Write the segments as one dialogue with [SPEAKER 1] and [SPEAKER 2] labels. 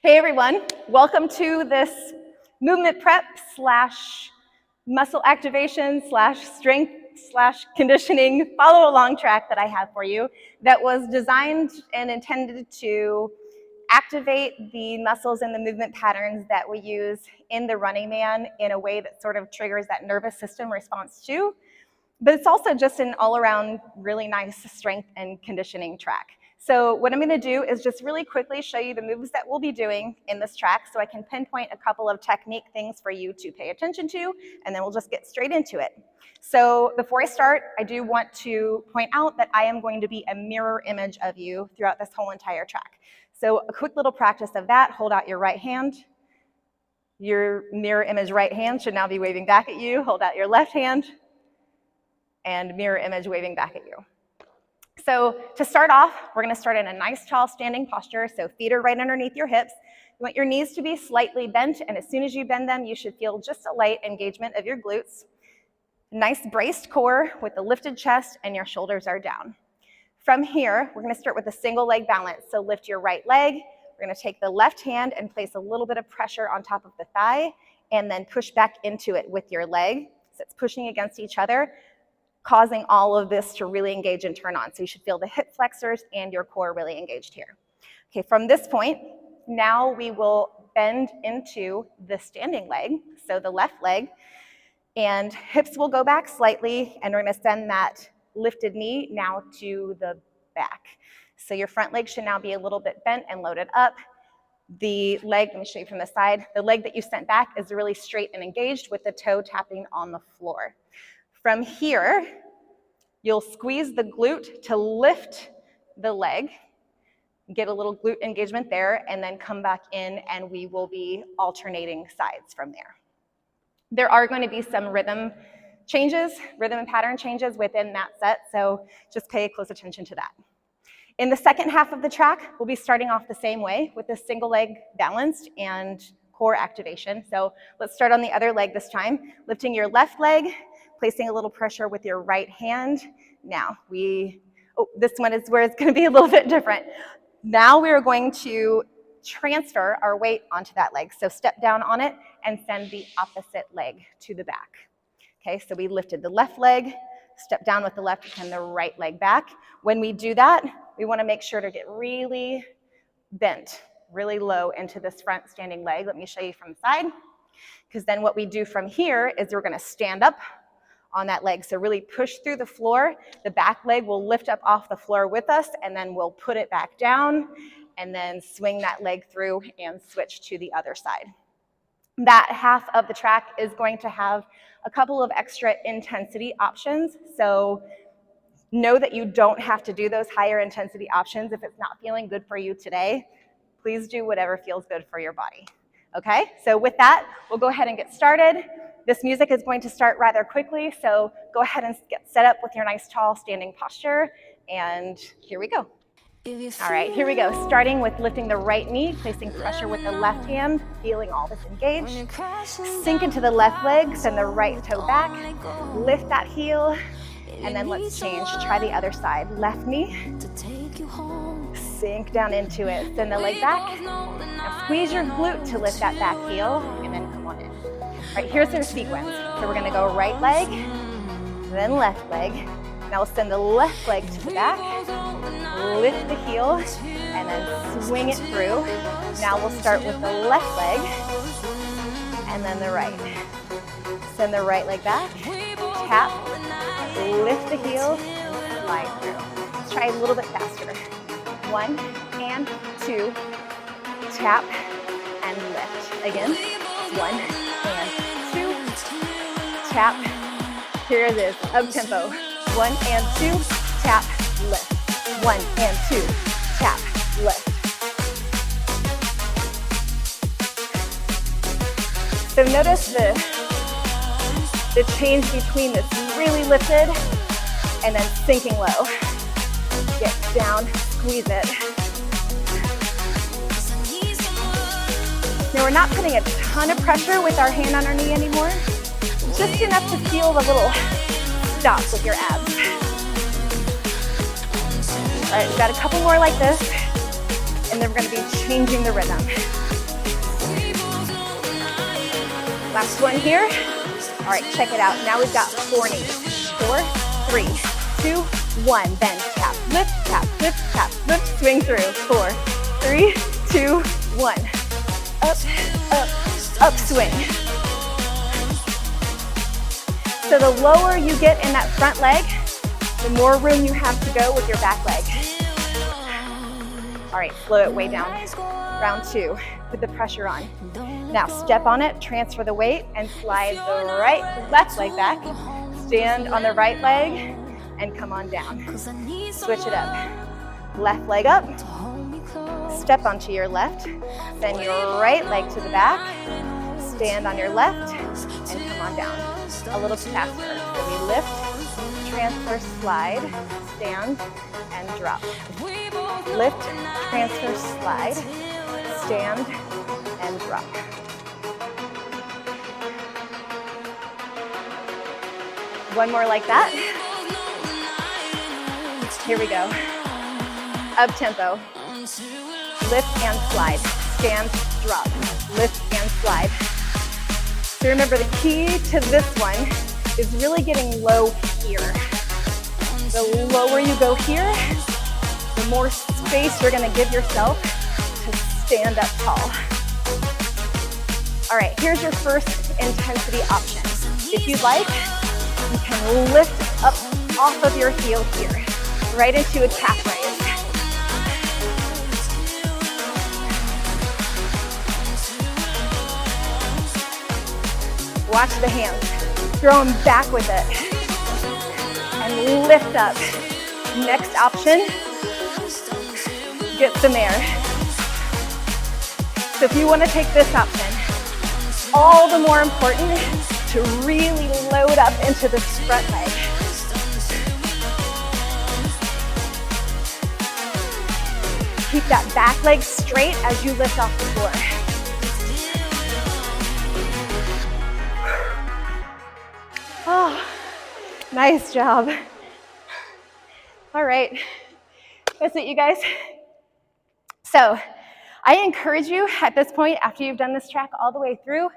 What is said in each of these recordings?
[SPEAKER 1] Hey everyone, welcome to this movement prep slash muscle activation slash strength slash conditioning follow along track that I have for you that was designed and intended to activate the muscles and the movement patterns that we use in the Running Man in a way that sort of triggers that nervous system response too. But it's also just an all-around really nice strength and conditioning track. So what I'm going to do is just really quickly show you the moves that we'll be doing in this track so I can pinpoint a couple of technique things for you to pay attention to, and then we'll just get straight into it. So before I start, I do want to point out that I am going to be a mirror image of you throughout this whole entire track. So a quick little practice of that: hold out your right hand. Your mirror image right hand should now be waving back at you. Hold out your left hand, and mirror image waving back at you. So to start off, we're going to start in a nice tall standing posture. So feet are right underneath your hips. You want your knees to be slightly bent, and as soon as you bend them, you should feel just a light engagement of your glutes. Nice braced core with the lifted chest, and your shoulders are down. From here, we're going to start with a single leg balance. So lift your right leg. We're going to take the left hand and place a little bit of pressure on top of the thigh, and then push back into it with your leg. So it's pushing against each other, causing all of this to really engage and turn on. So you should feel the hip flexors and your core really engaged here. Okay, from this point, now we will bend into the standing leg, so the left leg, and hips will go back slightly, and we're gonna send that lifted knee now to the back. So your front leg should now be a little bit bent and loaded up. The leg, let me show you from the side, the leg that you sent back is really straight and engaged with the toe tapping on the floor. From here, you'll squeeze the glute to lift the leg, get a little glute engagement there, and then come back in, and we will be alternating sides from there. There are going to be some rhythm and pattern changes within that set, so just pay close attention to that. In the second half of the track, we'll be starting off the same way with a single leg balanced and core activation. So let's start on the other leg this time, lifting your left leg, placing a little pressure with your right hand. Now this one is where it's going to be a little bit different. Now we are going to transfer our weight onto that leg. So step down on it and send the opposite leg to the back. Okay, so we lifted the left leg, step down with the left and the right leg back. When we do that, we want to make sure to get really bent, really low into this front standing leg. Let me show you from the side, because then what we do from here is we're going to stand up on that leg. So really push through the floor. The back leg will lift up off the floor with us, and then we'll put it back down and then swing that leg through and switch to the other side. That half of the track is going to have a couple of extra intensity options. So know that you don't have to do those higher intensity options if it's not feeling good for you today. Please do whatever feels good for your body. Okay, so with that, we'll go ahead and get started. This music is going to start rather quickly, so go ahead and get set up with your nice tall standing posture, and here we go. All right, here we go. Starting with lifting the right knee, placing pressure with the left hand, feeling all this engaged. Sink into the left leg, send the right toe back, lift that heel, and then let's change. Try the other side. Left knee, sink down into it, send the leg back. Now squeeze your glute to lift that back heel, and then come on in. All right, here's our sequence. So we're gonna go right leg, then left leg. Now we'll send the left leg to the back, lift the heel, and then swing it through. Now we'll start with the left leg, and then the right. Send the right leg back, tap, lift the heel, and slide through. Let's try a little bit faster. 1 and 2, tap, and lift. Again, 1 and 2, tap. Here it is, up tempo. 1 and 2, tap, lift. 1 and 2, tap, lift. So notice the change between this really lifted and then sinking low. Get down, squeeze it. Now we're not putting a ton of pressure with our hand on our knee anymore, just enough to feel the little stop with your abs. All right, we've got a couple more like this, and then we're gonna be changing the rhythm. Last one here. All right, check it out. Now we've got 4 knees. 4, 3, 2, 1. Then tap, lift, tap, lift, swing through. 4, 3, 2, 1. Up, up, up, swing. So the lower you get in that front leg, the more room you have to go with your back leg. All right, slow it way down. Round 2, put the pressure on. Now step on it, transfer the weight, and slide the left leg back. Stand on the right leg, and come on down. Switch it up. Left leg up, step onto your left, send your right leg to the back, stand on your left, and come on down. A little faster. So we lift, transfer, slide, stand, and drop. Lift, transfer, slide, stand, and drop. One more like that. Here we go. Up tempo. Lift and slide. Stand, drop. Lift and slide. So remember, the key to this one is really getting low here. The lower you go here, the more space you're going to give yourself to stand up tall. All right, here's your first intensity option. If you'd like, you can lift up off of your heel here, right into a calf raise. Watch the hands. Throw them back with it. And lift up. Next option, get some air. So if you want to take this option, all the more important to really load up into this front leg. Keep that back leg straight as you lift off the floor. Oh, nice job. All right, that's it, you guys. So I encourage you at this point, after you've done this track all the way through,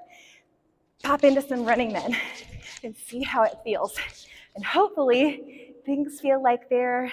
[SPEAKER 1] pop into some Running Men and see how it feels. And hopefully things feel like they're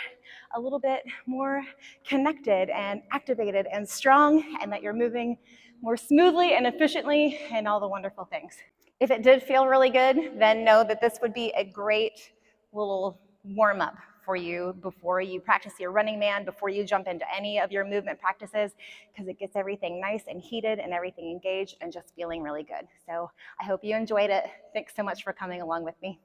[SPEAKER 1] a little bit more connected and activated and strong, and that you're moving more smoothly and efficiently and all the wonderful things. If it did feel really good, then know that this would be a great little warm-up for you before you practice your Running Man, before you jump into any of your movement practices, because it gets everything nice and heated and everything engaged and just feeling really good. So I hope you enjoyed it. Thanks so much for coming along with me.